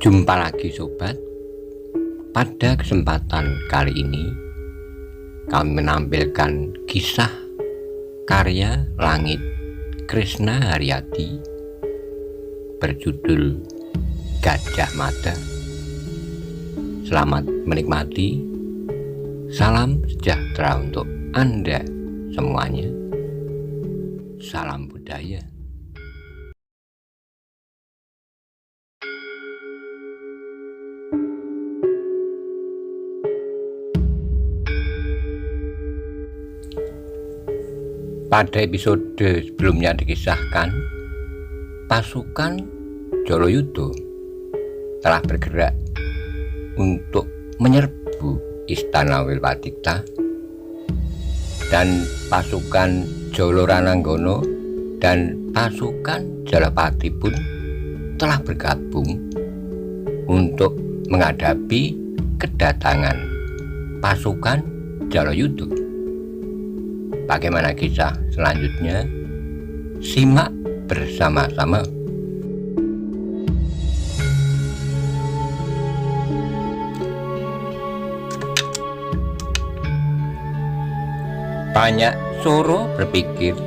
Jumpa lagi sobat. Pada kesempatan kali ini kami menampilkan kisah karya Langit Krisna Haryadi berjudul Gajah Mada. Selamat menikmati. Salam sejahtera untuk Anda semuanya. Salam budaya. Pada episode sebelumnya dikisahkan, pasukan Joloyudo telah bergerak untuk menyerbu istana Wilwadikta, dan pasukan Jolorananggono dan pasukan Jalapati pun telah bergabung untuk menghadapi kedatangan pasukan Joloyudo. Bagaimana kisah selanjutnya? Simak bersama-sama. Banyak Soro berpikir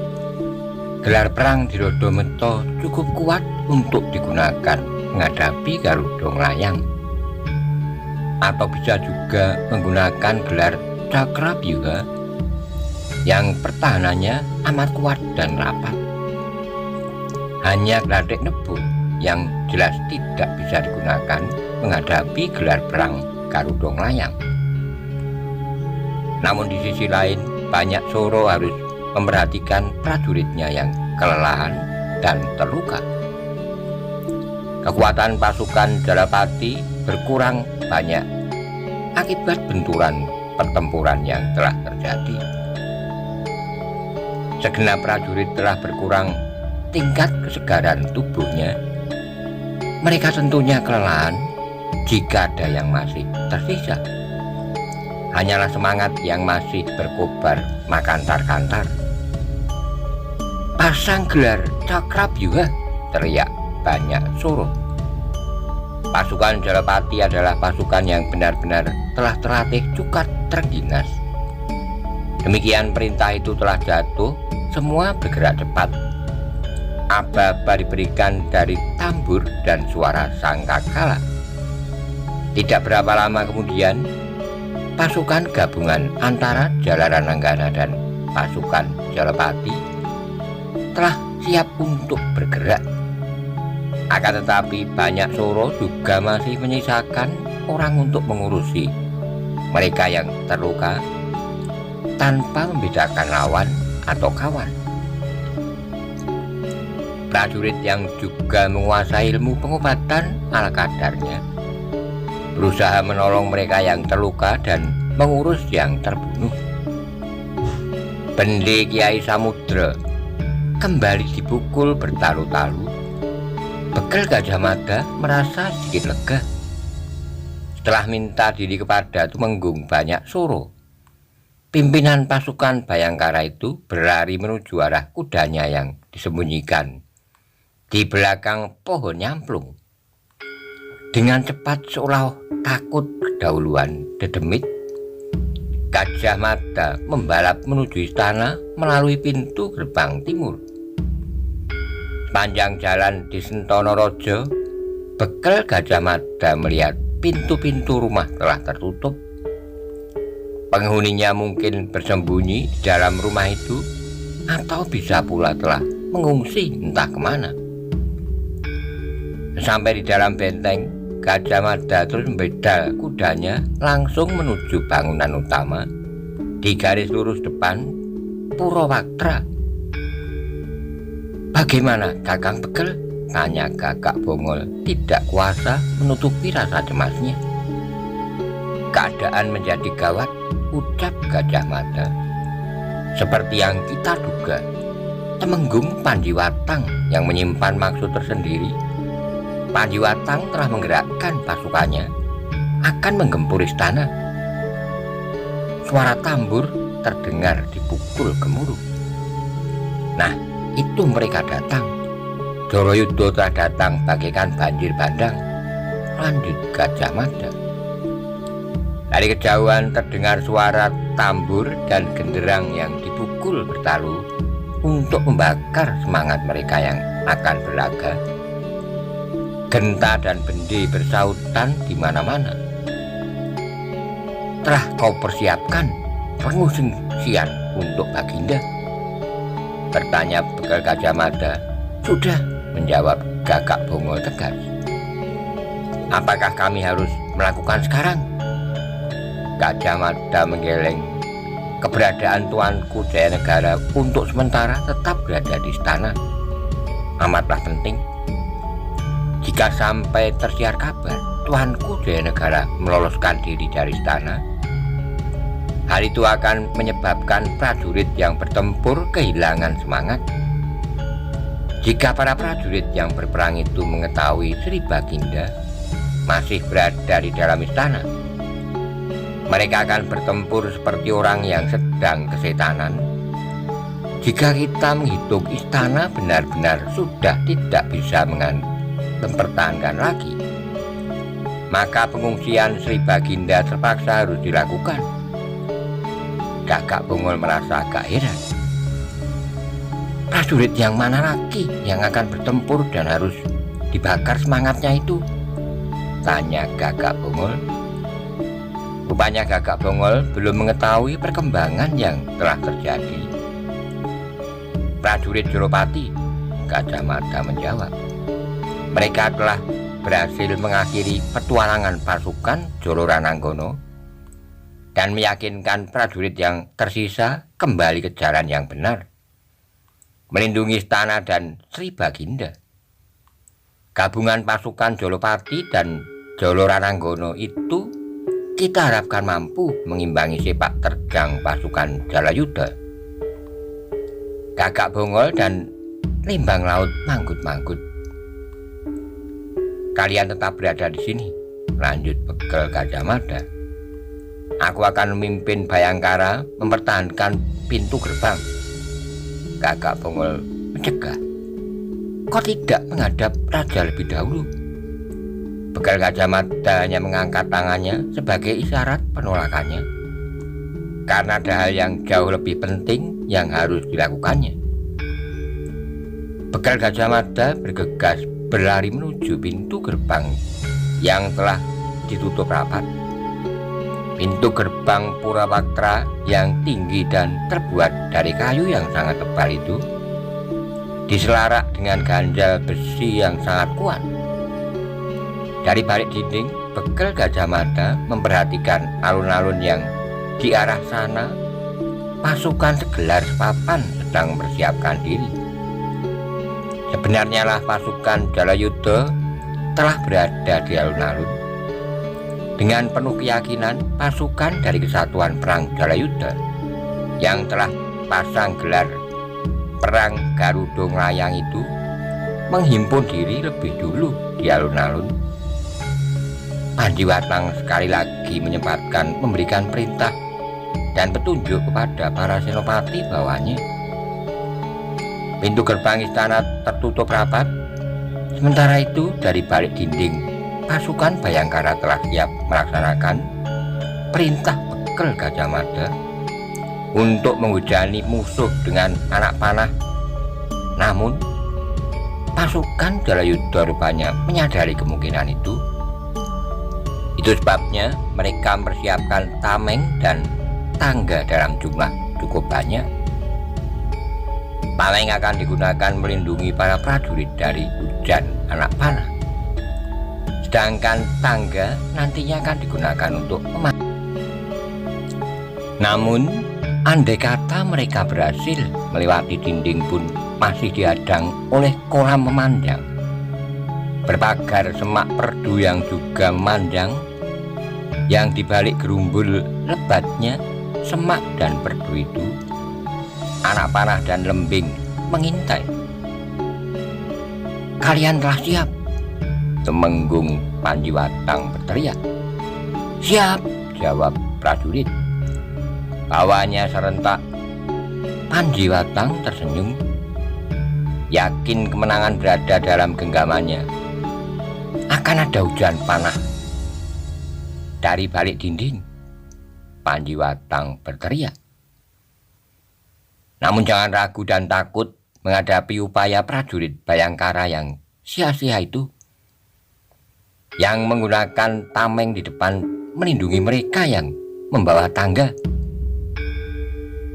gelar perang di Rodomento cukup kuat untuk digunakan menghadapi Garuda Nglayang, atau bisa juga menggunakan gelar Cakrabyuha yang pertahanannya amat kuat dan rapat. Hanya Gladek Nebo yang jelas tidak bisa digunakan menghadapi gelar perang Garuda Nglayang. Namun di sisi lain, banyak Soro harus memperhatikan prajuritnya yang kelelahan dan terluka. Kekuatan pasukan Jalapati berkurang banyak akibat benturan pertempuran yang telah terjadi. Segenap prajurit telah berkurang tingkat kesegaran tubuhnya. Mereka tentunya kelelahan jika ada yang masih tersisa. Hanyalah semangat yang masih berkobar makantar-kantar. Pasang gelar Cakrabyuha, teriak banyak Soro. Pasukan Jalapati adalah pasukan yang benar-benar telah terlatih cukat terginas. Demikian perintah itu telah jatuh, semua bergerak cepat. Aba-aba diberikan dari tambur dan suara sangkakala. Tidak berapa lama kemudian, pasukan gabungan antara Jalarananggana dan pasukan Jalapati telah siap untuk bergerak. Akan tetapi banyak Soro juga masih menyisakan orang untuk mengurusi mereka yang terluka tanpa membedakan lawan atau kawan. Prajurit yang juga menguasai ilmu pengobatan ala kadarnya berusaha menolong mereka yang terluka dan mengurus yang terbunuh. Bende Kiai Samudra kembali dipukul bertalu-talu. Bekel Gajah Mada merasa sedikit lega. Setelah minta diri kepada Tumenggung banyak Soro, pimpinan pasukan Bayangkara itu berlari menuju arah kudanya yang disembunyikan di belakang pohon nyamplung. Dengan cepat seolah takut kedahuluan dedemit, Gajah Mada membalap menuju istana melalui pintu gerbang timur. Panjang jalan di Sentonorojo, Bekel Gajah Mada melihat pintu-pintu rumah telah tertutup. Penghuninya mungkin bersembunyi di dalam rumah itu, atau bisa pula telah mengungsi entah kemana. Sampai di dalam benteng, Gajah Mada terus membedal kudanya langsung menuju bangunan utama di garis lurus depan Purowaktra. "Bagaimana Kakang Bekel?" tanya Gagak Bongol tidak kuasa menutupi rasa cemasnya. "Keadaan menjadi gawat," ucap Gajah Mada. "Seperti yang kita duga, Temenggung Panjiwatang yang menyimpan maksud tersendiri. Panjiwatang telah menggerakkan pasukannya akan menggempur istana." Suara tambur terdengar dipukul gemuruh. Nah, itu mereka datang. Joloyudo telah datang bagaikan banjir bandang. lanjut Gajah Mada. Dari kejauhan terdengar suara tambur dan genderang yang dipukul bertalu untuk membakar semangat mereka yang akan berlaga. Genta dan bendi bersautan di mana-mana. Telah kau persiapkan pengungsian untuk Baginda? Bertanya Bekel Gajah Mada. Sudah, menjawab Gagak Bongol tegas. Apakah kami harus melakukan sekarang? Gajah Mada menggeleng. Keberadaan Tuanku Jayanegara untuk sementara tetap berada di istana amatlah penting. Jika sampai tersiar kabar Tuanku Jayanegara meloloskan diri dari istana, hal itu akan menyebabkan prajurit yang bertempur kehilangan semangat. Jika para prajurit yang berperang itu mengetahui Sri Baginda masih berada di dalam istana, mereka akan bertempur seperti orang yang sedang kesetanan. Jika kita menghitung istana benar-benar sudah tidak bisa mempertahankan lagi, maka pengungsian Sri Baginda terpaksa harus dilakukan. Gagak Bongol merasa agak heran. Prajurit yang mana lagi yang akan bertempur dan harus dibakar semangatnya itu? Tanya Gagak Bongol. Rupanya Gagak Bongol belum mengetahui perkembangan yang telah terjadi. Prajurit Jolopati, Gajah Mada menjawab. Mereka telah berhasil mengakhiri petualangan pasukan Jolo Rananggono dan meyakinkan prajurit yang tersisa kembali ke jalan yang benar, melindungi istana dan Sri Baginda. Gabungan pasukan Jolopati dan Jolo Rananggono itu kita harapkan mampu mengimbangi sepak terjang pasukan Jalayuda. Gagak Bongol dan Limbang Laut manggut-manggut. Kalian tetap berada di sini, lanjut Bekel Gajah Mada. Aku akan memimpin Bayangkara mempertahankan pintu gerbang. Gagak Bongol mencegah. Kau tidak menghadap raja lebih dahulu? Bekel Gajah Mada hanya mengangkat tangannya sebagai isyarat penolakannya, karena ada hal yang jauh lebih penting yang harus dilakukannya. Bekel Gajah Mada bergegas berlari menuju pintu gerbang yang telah ditutup rapat. Pintu gerbang Purawaktra yang tinggi dan terbuat dari kayu yang sangat tebal itu diselarak dengan ganjal besi yang sangat kuat. Dari balik dinding, Bekel Gajah Mada memperhatikan alun-alun yang di arah sana pasukan segelar sepapan sedang mempersiapkan diri. Sebenarnya lah pasukan Jalayuda telah berada di alun-alun. Dengan penuh keyakinan, pasukan dari Kesatuan Perang Jalayuda yang telah pasang gelar Perang Garuda Nglayang itu menghimpun diri lebih dulu di alun-alun. Panjiwatang sekali lagi menyempatkan memberikan perintah dan petunjuk kepada para senopati bawahnya. Pintu gerbang istana tertutup rapat. Sementara itu dari balik dinding, pasukan Bayangkara telah siap melaksanakan perintah Bekel Gajah Mada untuk menghujani musuh dengan anak panah. Namun pasukan Jalayuda rupanya menyadari kemungkinan itu. Itu sebabnya mereka mempersiapkan tameng dan tangga dalam jumlah cukup banyak. Tameng akan digunakan melindungi para prajurit dari hujan anak panah, sedangkan tangga nantinya akan digunakan untuk memanjang. Namun andai kata mereka berhasil melewati dinding pun masih dihadang oleh kolam memanjang berpagar semak perdu yang juga memanjang, yang dibalik gerumbul lebatnya semak dan perdu itu anak panah dan lembing mengintai. Kalian telah siap? Temenggung Panjiwatang berteriak. Siap, jawab prajurit. Bawahnya serentak. Panjiwatang tersenyum, yakin kemenangan berada dalam genggamannya. akan ada hujan panah. Dari balik dinding, Panjiwatang berteriak. Namun jangan ragu dan takut menghadapi upaya prajurit Bayangkara yang sia-sia itu, yang menggunakan tameng di depan melindungi mereka yang membawa tangga.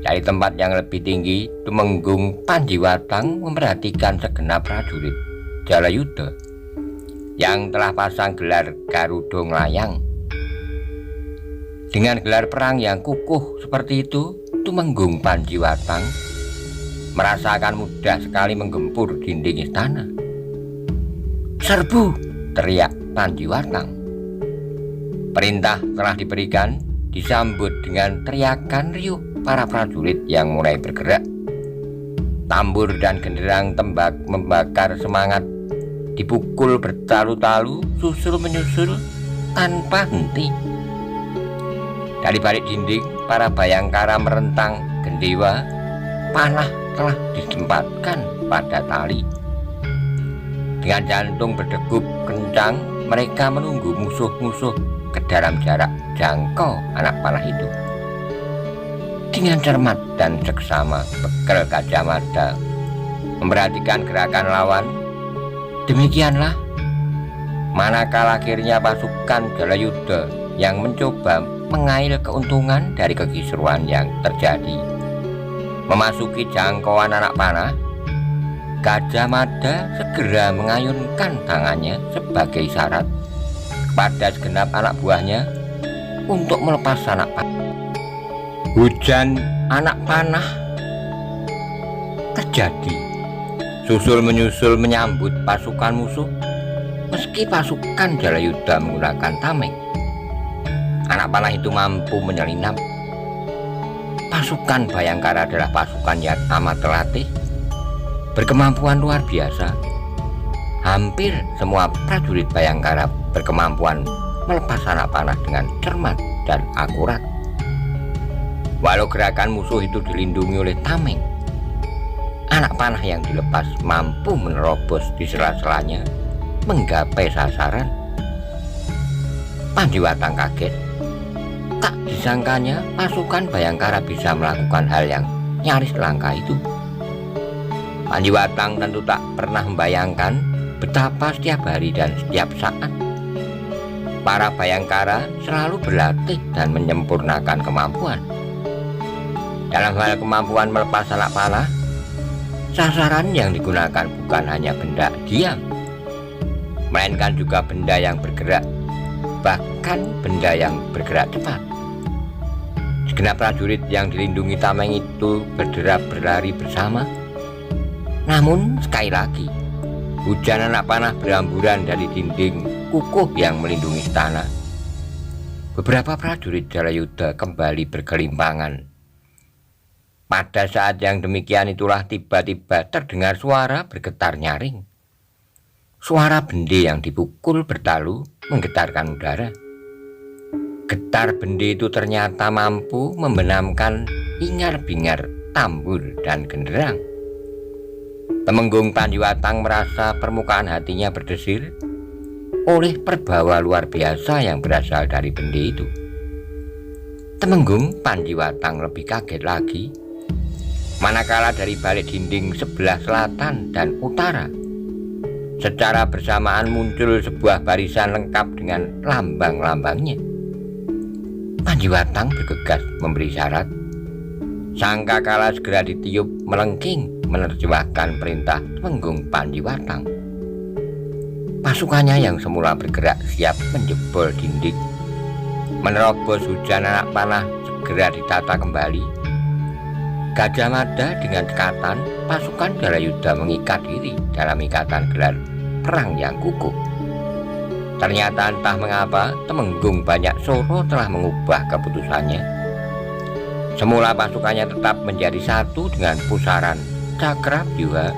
Dari tempat yang lebih tinggi, Tumenggung Panjiwatang memperhatikan segenap prajurit Jalayuda yang telah pasang gelar Garuda Nglayang. Dengan gelar perang yang kukuh seperti itu, Tumenggung Panjiwatang merasakan mudah sekali menggempur dinding istana. "Serbu!" teriak Panjiwatang. Perintah telah diberikan, disambut dengan teriakan riuh para prajurit yang mulai bergerak. Tambur dan genderang tembak membakar semangat, dipukul bertalu-talu, susul menyusul tanpa henti. Dari balik dinding, para Bayangkara merentang gendewa, panah telah ditempatkan pada tali. Dengan jantung berdegup kencang, mereka menunggu musuh-musuh ke dalam jarak jangkau anak panah itu. Dengan cermat dan seksama, Bekel Gajah Mada memperhatikan gerakan lawan. Demikianlah manakala akhirnya pasukan Jalayuda yang mencoba mengail keuntungan dari kekisruan yang terjadi memasuki jangkauan anak panah, Gajah Mada segera mengayunkan tangannya sebagai isyarat kepada segenap anak buahnya untuk melepas anak panah. Hujan anak panah terjadi, susul menyusul menyambut pasukan musuh. Meski pasukan Jalayuda menggunakan tameng, anak panah itu mampu menyelinap. Pasukan Bayangkara adalah pasukan yang amat terlatih, berkemampuan luar biasa. Hampir semua prajurit Bayangkara berkemampuan melepas anak panah dengan cermat dan akurat. Walau gerakan musuh itu dilindungi oleh tameng, anak panah yang dilepas mampu menerobos di sela-selanya menggapai sasaran. Panjiwatang kaget. Tak disangkanya pasukan Bayangkara bisa melakukan hal yang nyaris langka itu. Panjiwatang tentu tak pernah membayangkan betapa setiap hari dan setiap saat para Bayangkara selalu berlatih dan menyempurnakan kemampuan. Dalam hal kemampuan melepas anak panah, sasaran yang digunakan bukan hanya benda diam, melainkan juga benda yang bergerak, bahkan benda yang bergerak cepat. Segenap prajurit yang dilindungi tameng itu berderap berlari bersama. Namun sekali lagi, hujan anak panah berhamburan dari dinding kukuh yang melindungi istana. Beberapa prajurit Jalayuda kembali bergelimpangan. Pada saat yang demikian itulah tiba-tiba terdengar suara bergetar nyaring. Suara bende yang dipukul bertalu menggetarkan udara. Getar bende itu ternyata mampu membenamkan hingar-bingar tambur dan genderang. Tumenggung Panjiwatang merasa permukaan hatinya berdesir oleh perbawa luar biasa yang berasal dari bende itu. Tumenggung Panjiwatang lebih kaget lagi manakala dari balik dinding sebelah selatan dan utara secara bersamaan muncul sebuah barisan lengkap dengan lambang-lambangnya. Panjiwatang bergegas memberi syarat. Sangkakala segera ditiup melengking menerjemahkan perintah Tumenggung Panjiwatang. Pasukannya yang semula bergerak siap menjebol dinding, menerobos hujan anak panah segera ditata kembali. Gajah Mada dengan dekatan pasukan Jalayuda mengikat diri dalam ikatan gelar perang yang kukuh. Ternyata entah mengapa Tumenggung Banyak Soro telah mengubah keputusannya. Semula pasukannya tetap menjadi satu dengan pusaran Cakrabyuha.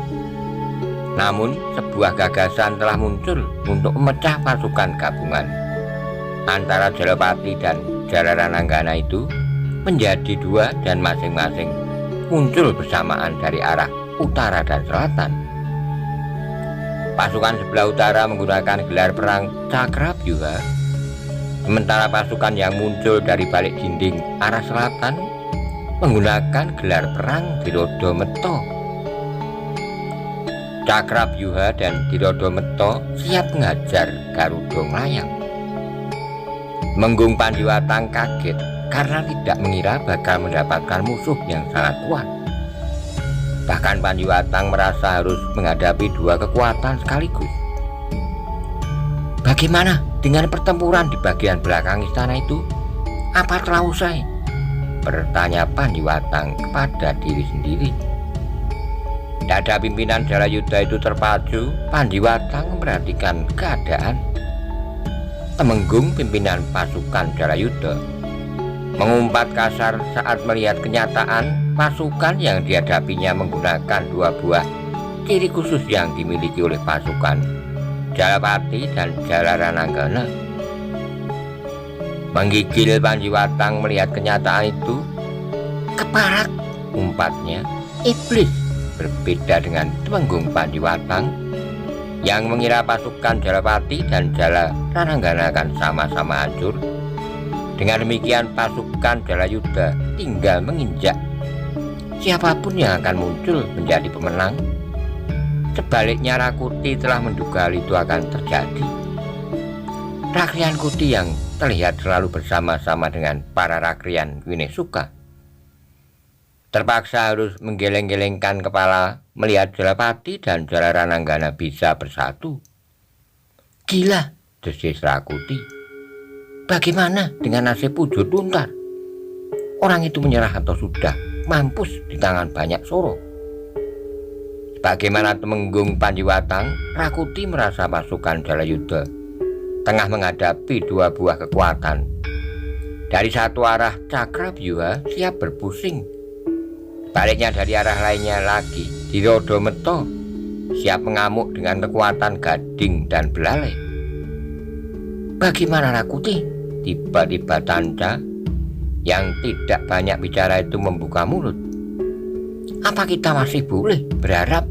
Namun sebuah gagasan telah muncul untuk memecah pasukan gabungan antara Jalapati dan Jalarananggana itu menjadi dua dan masing-masing muncul bersamaan dari arah utara dan selatan. Pasukan sebelah utara menggunakan gelar perang Cakrabyuha, sementara pasukan yang muncul dari balik dinding arah selatan menggunakan gelar perang Dirodameta. Cakrabyuha dan Dirodameta siap mengajar Garuda Nglayang. Temenggung Pandiwatang kaget karena tidak mengira bakal mendapatkan musuh yang sangat kuat. Bahkan Pandiwatang merasa harus menghadapi dua kekuatan sekaligus. Bagaimana dengan pertempuran di bagian belakang istana itu? Apa telah usai? Bertanya Pandiwatang kepada diri sendiri. Dada pimpinan Jalayuda itu terpacu. Pandiwatang memperhatikan keadaan. Temenggung pimpinan pasukan Jalayuda mengumpat kasar saat melihat kenyataan pasukan yang dihadapinya menggunakan dua buah ciri khusus yang dimiliki oleh pasukan Jalapati dan Jalarananggana. Menggigil Pandiwatang melihat kenyataan itu. Keparat, umpatnya, iblis. Berbeda dengan Temenggung Pandiwatang yang mengira pasukan Jalapati dan Jalarananggana akan sama-sama hancur. Dengan demikian pasukan Jalayuda tinggal menginjak siapapun yang akan muncul menjadi pemenang. Sebaliknya Rakuti telah menduga hal itu akan terjadi. Rakrian Kuti yang terlihat selalu bersama-sama dengan para rakrian Winesuka terpaksa harus menggeleng-gelengkan kepala melihat Jalapati dan Jalarananggana bisa bersatu. Gila, desis Rakuti. Bagaimana dengan nasib Pujo Tuntar? Orang itu menyerah atau sudah mampus di tangan banyak Soro? Bagaimana Temenggung Pandiwatang, Rakuti merasa pasukan Jalayuda tengah menghadapi dua buah kekuatan. Dari satu arah Cakrabyuha siap berpusing. Baliknya dari arah lainnya lagi Dirodameta siap mengamuk dengan kekuatan Gading dan Belalai. Bagaimana Rakuti? Tiba-tiba Tanca yang tidak banyak bicara itu membuka mulut. Apa kita masih boleh berharap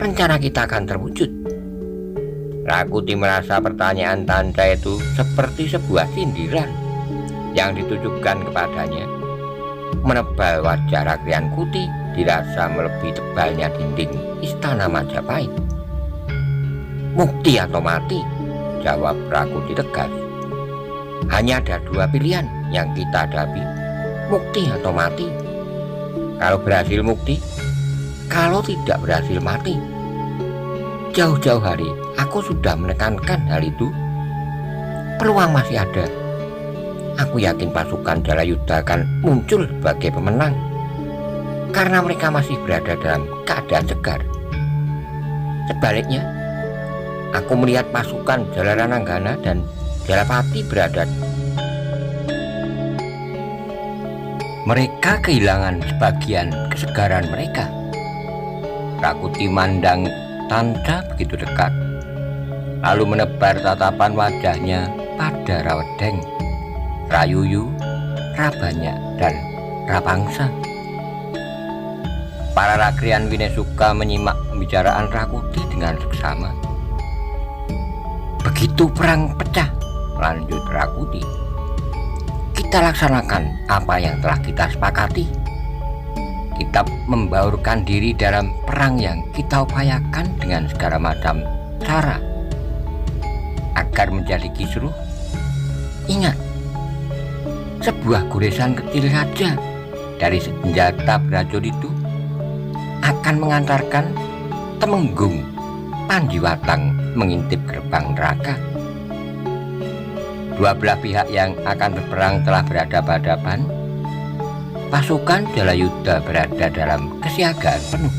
rencana kita akan terwujud? Rakuti merasa pertanyaan Tanca itu seperti sebuah sindiran yang ditujukan kepadanya. Menebal wajah Rakrian Kuti dirasa melebihi tebalnya dinding istana Majapahit. Mukti atau mati, jawab Rakuti tegas. Hanya ada dua pilihan yang kita hadapi, mukti atau mati. Kalau berhasil mukti, kalau tidak berhasil mati. Jauh-jauh hari aku sudah menekankan hal itu. Peluang masih ada. Aku yakin pasukan Jalayuda akan muncul sebagai pemenang karena mereka masih berada dalam keadaan segar. Sebaliknya, aku melihat pasukan Jalarananggana dan Jalapati berada. Mereka kehilangan sebagian kesegaran mereka. Rakuti mandang Tanca begitu dekat, lalu menebar tatapan wajahnya pada Rawedeng, Rayuyu, Rabanya, dan Rapangsa. Para rakrian Winesuka menyimak pembicaraan Rakuti dengan seksama. Begitu perang pecah, lanjut Rakuti, kita laksanakan apa yang telah kita sepakati. Kita membaurkan diri dalam perang yang kita upayakan dengan segala macam cara agar menjadi kisruh. Ingat, sebuah goresan kecil saja dari senjata prajurit itu akan mengantarkan Temenggung Pandiwatang mengintip gerbang neraka. Dua belah pihak yang akan berperang telah berhadapan-hadapan. Pasukan Jalayuda berada dalam kesiagaan penuh.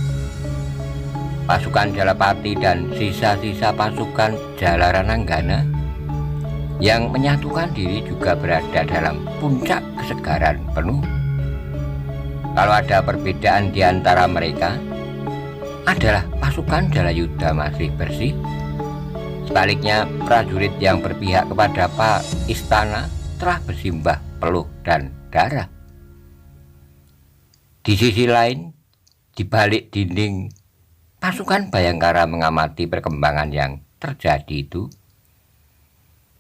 Pasukan Jalapati dan sisa-sisa pasukan Jalarananggana yang menyatukan diri juga berada dalam puncak kesegaran penuh. Kalau ada perbedaan di antara mereka, adalah pasukan Jalayuda masih bersih. Sebaliknya, prajurit yang berpihak kepada Pak Istana telah bersimbah peluh dan darah. Di sisi lain, di balik dinding Pasukan Bhayangkara mengamati perkembangan yang terjadi itu.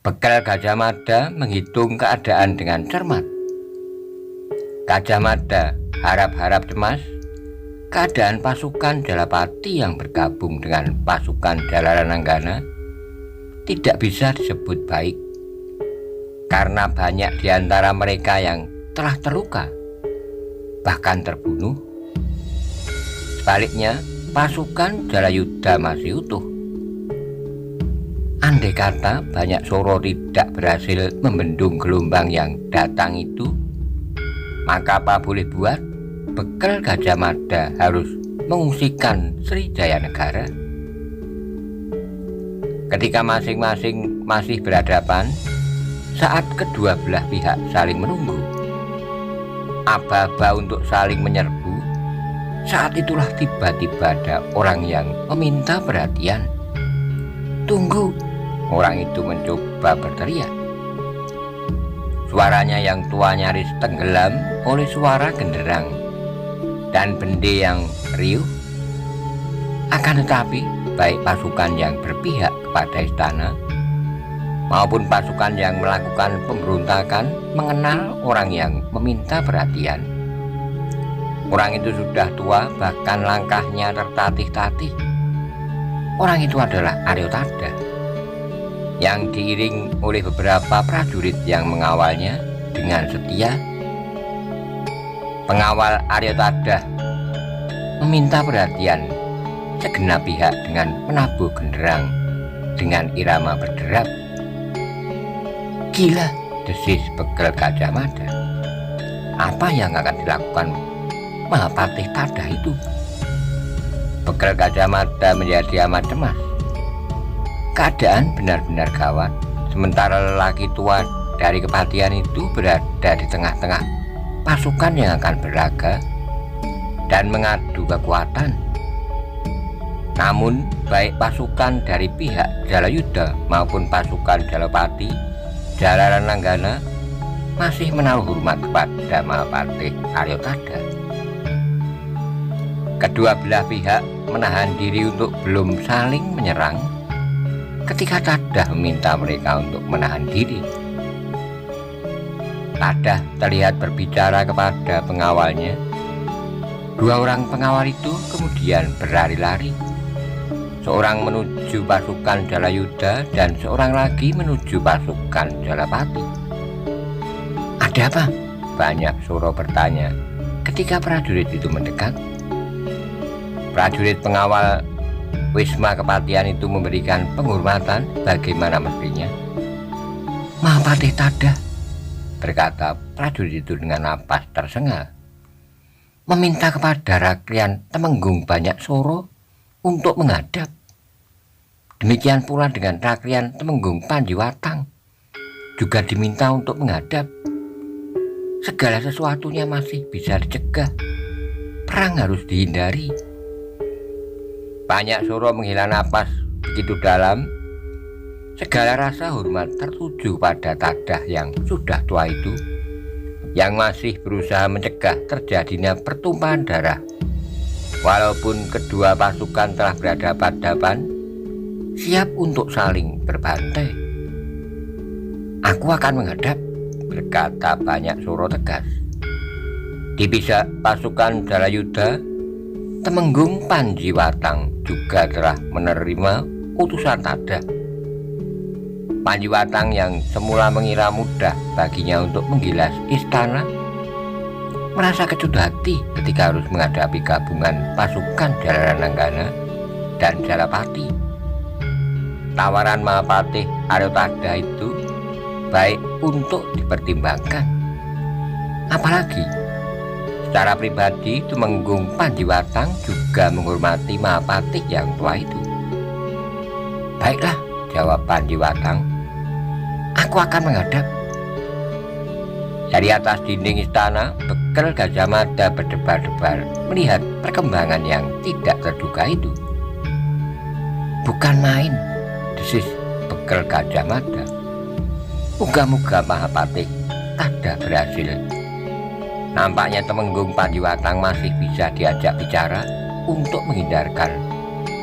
Bekal Gajah Mada menghitung keadaan dengan cermat. Gajah Mada harap-harap cemas. Keadaan pasukan Jalapati yang bergabung dengan pasukan Jalarananggana tidak bisa disebut baik, karena banyak di antara mereka yang telah terluka, bahkan terbunuh. Sebaliknya, pasukan Jalayuda masih utuh. Andai kata banyak Soro tidak berhasil membendung gelombang yang datang itu, maka apa boleh buat, bekal Gajah Mada harus mengungsikan Srijaya Negara. Ketika masing-masing masih berhadapan, saat kedua belah pihak saling menunggu, aba-aba untuk saling menyerbu, saat itulah tiba-tiba ada orang yang meminta perhatian. "Tunggu!" Orang itu mencoba berteriak. Suaranya yang tua nyaris tenggelam oleh suara genderang dan bende yang riuh. Akan tetapi, baik pasukan yang berpihak kepada istana maupun pasukan yang melakukan pemberontakan mengenal orang yang meminta perhatian. Orang itu sudah tua, bahkan langkahnya tertatih-tatih. Orang itu adalah Aryotada, yang diiring oleh beberapa prajurit yang mengawalnya dengan setia. Pengawal Aryotada meminta perhatian segenap pihak dengan menabuh genderang dengan irama berderap. "Gila!" desis bekal Gajah Mada. "Apa yang akan dilakukan Mahapatih Tada itu?" Bekal Gajah Mada menjadi amat cemas. Keadaan benar-benar gawat, sementara lelaki tua dari Kepatihan itu berada di tengah-tengah pasukan yang akan berlaga dan mengadu kekuatan. Namun, baik pasukan dari pihak Jalayuda maupun pasukan Jalapati, Jalarananggana masih menaruh hormat kepada Mahapatih Aryotada. Kedua belah pihak menahan diri untuk belum saling menyerang ketika Tadah meminta mereka untuk menahan diri. Tadah terlihat berbicara kepada pengawalnya. Dua orang pengawal itu kemudian berlari-lari. Seorang menuju pasukan Jalayuda dan seorang lagi menuju pasukan Jalapati. "Ada apa?" banyak Soro bertanya ketika prajurit itu mendekat. Prajurit pengawal Wisma Kepatihan itu memberikan penghormatan bagaimana mestinya. "Mahapatih Tadah," berkata prajurit itu dengan napas tersengal, "meminta kepada Raklian Temenggung Banyak Soro untuk menghadap. Demikian pula dengan Raklian Temenggung Panjiwatang juga diminta untuk menghadap. Segala sesuatunya masih bisa dicegah. Perang harus dihindari." Banyak Soro menghela napas begitu dalam. Segala rasa hormat tertuju pada Tadah yang sudah tua itu, yang masih berusaha mencegah terjadinya pertumpahan darah. Walaupun kedua pasukan telah berhadapan-hadapan, siap untuk saling berbantai. "Aku akan menghadap," berkata banyak Soro tegas. Di pihak pasukan Jalayuda, Temenggung Panjiwatang juga telah menerima utusan Tadah. Panjiwatang yang semula mengira mudah baginya untuk menggilas istana, merasa kecut hati ketika harus menghadapi gabungan pasukan Jalarananggana dan Jalapati. Tawaran Mahapatih Aryotada itu baik untuk dipertimbangkan. Apalagi secara pribadi Temenggung Panjiwatang juga menghormati Mahapatih yang tua itu. "Baiklah," jawab Panjiwatang, "aku akan menghadap." Dari atas dinding istana, bekal Gajah Mada berdebar-debar melihat perkembangan yang tidak terduga itu. "Bukan main," desis bekal Gajah Mada. "Moga-moga Mahapatih Tada berhasil. Nampaknya Temenggung Panjiwatang masih bisa diajak bicara untuk menghindarkan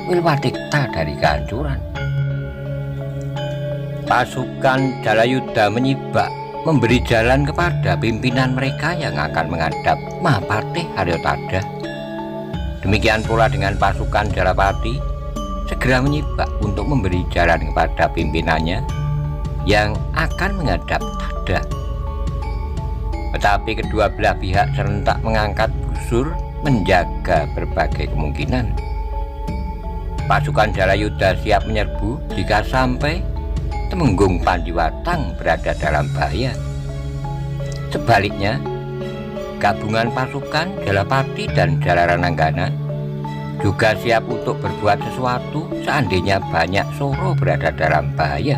Wilwatikta dari kehancuran. Pasukan Jalayudha menyibak, memberi jalan kepada pimpinan mereka yang akan menghadap Mahapatih Haryotada. Demikian pula dengan pasukan Jalapati, segera menyibak untuk memberi jalan kepada pimpinannya yang akan menghadap Tada. Tetapi kedua belah pihak serentak mengangkat busur menjaga berbagai kemungkinan. Pasukan Jalayudha siap menyerbu jika sampai Temenggung Pandiwatang berada dalam bahaya. Sebaliknya, gabungan pasukan Jalapati dan Jalarananggana juga siap untuk berbuat sesuatu seandainya banyak Soro berada dalam bahaya.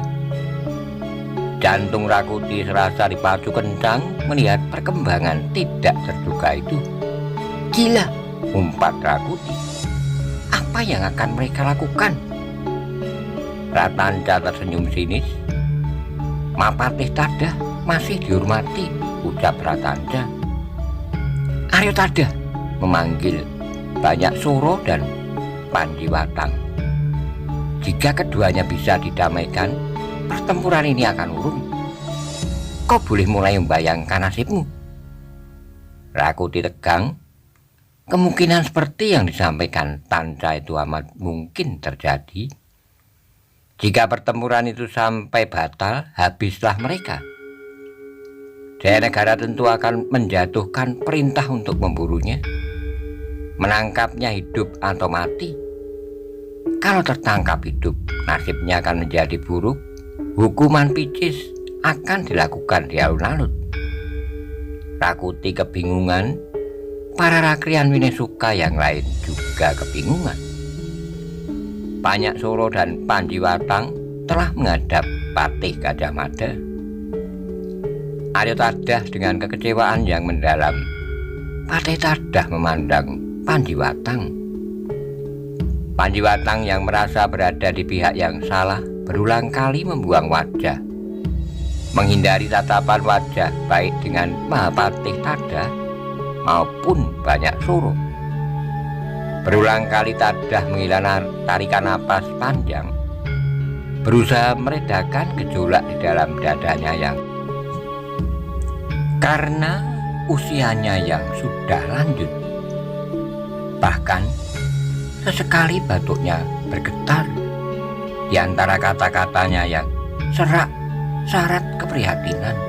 Jantung Rakuti serasa dipacu kencang melihat perkembangan tidak terduga itu. Gila, umpat Rakuti. Apa yang akan mereka lakukan? Ratanja tersenyum sinis. Mahapatih Tada masih dihormati, ucap Ratanja. Haryotada memanggil banyak Soro dan Pandiwatang. Jika keduanya bisa didamaikan, pertempuran ini akan urung. Kau boleh mulai membayangkan nasibmu. Rakuti tegang. Kemungkinan seperti yang disampaikan Tanca itu amat mungkin terjadi. Jika pertempuran itu sampai batal, habislah mereka. Jayanegara tentu akan menjatuhkan perintah untuk memburunya, menangkapnya hidup atau mati. Kalau tertangkap hidup, nasibnya akan menjadi buruk. Hukuman picis akan dilakukan di alun-alun. Rakuti kebingungan, para rakrian Winesuka yang lain juga kebingungan. Banyak Soro dan Pandiwatang telah menghadap Patih Gajah Mada. Haryotada dengan kekecewaan yang mendalam. Patih Tadah memandang Pandiwatang. Pandiwatang yang merasa berada di pihak yang salah berulang kali membuang wajah, menghindari tatapan wajah baik dengan Mahapatih Tada maupun banyak Soro. Berulang kali Tadah menghela tarikan napas panjang, berusaha meredakan gejolak di dalam dadanya yang karena usianya yang sudah lanjut. Bahkan sesekali batuknya bergetar di antara kata-katanya yang serak syarat keprihatinan.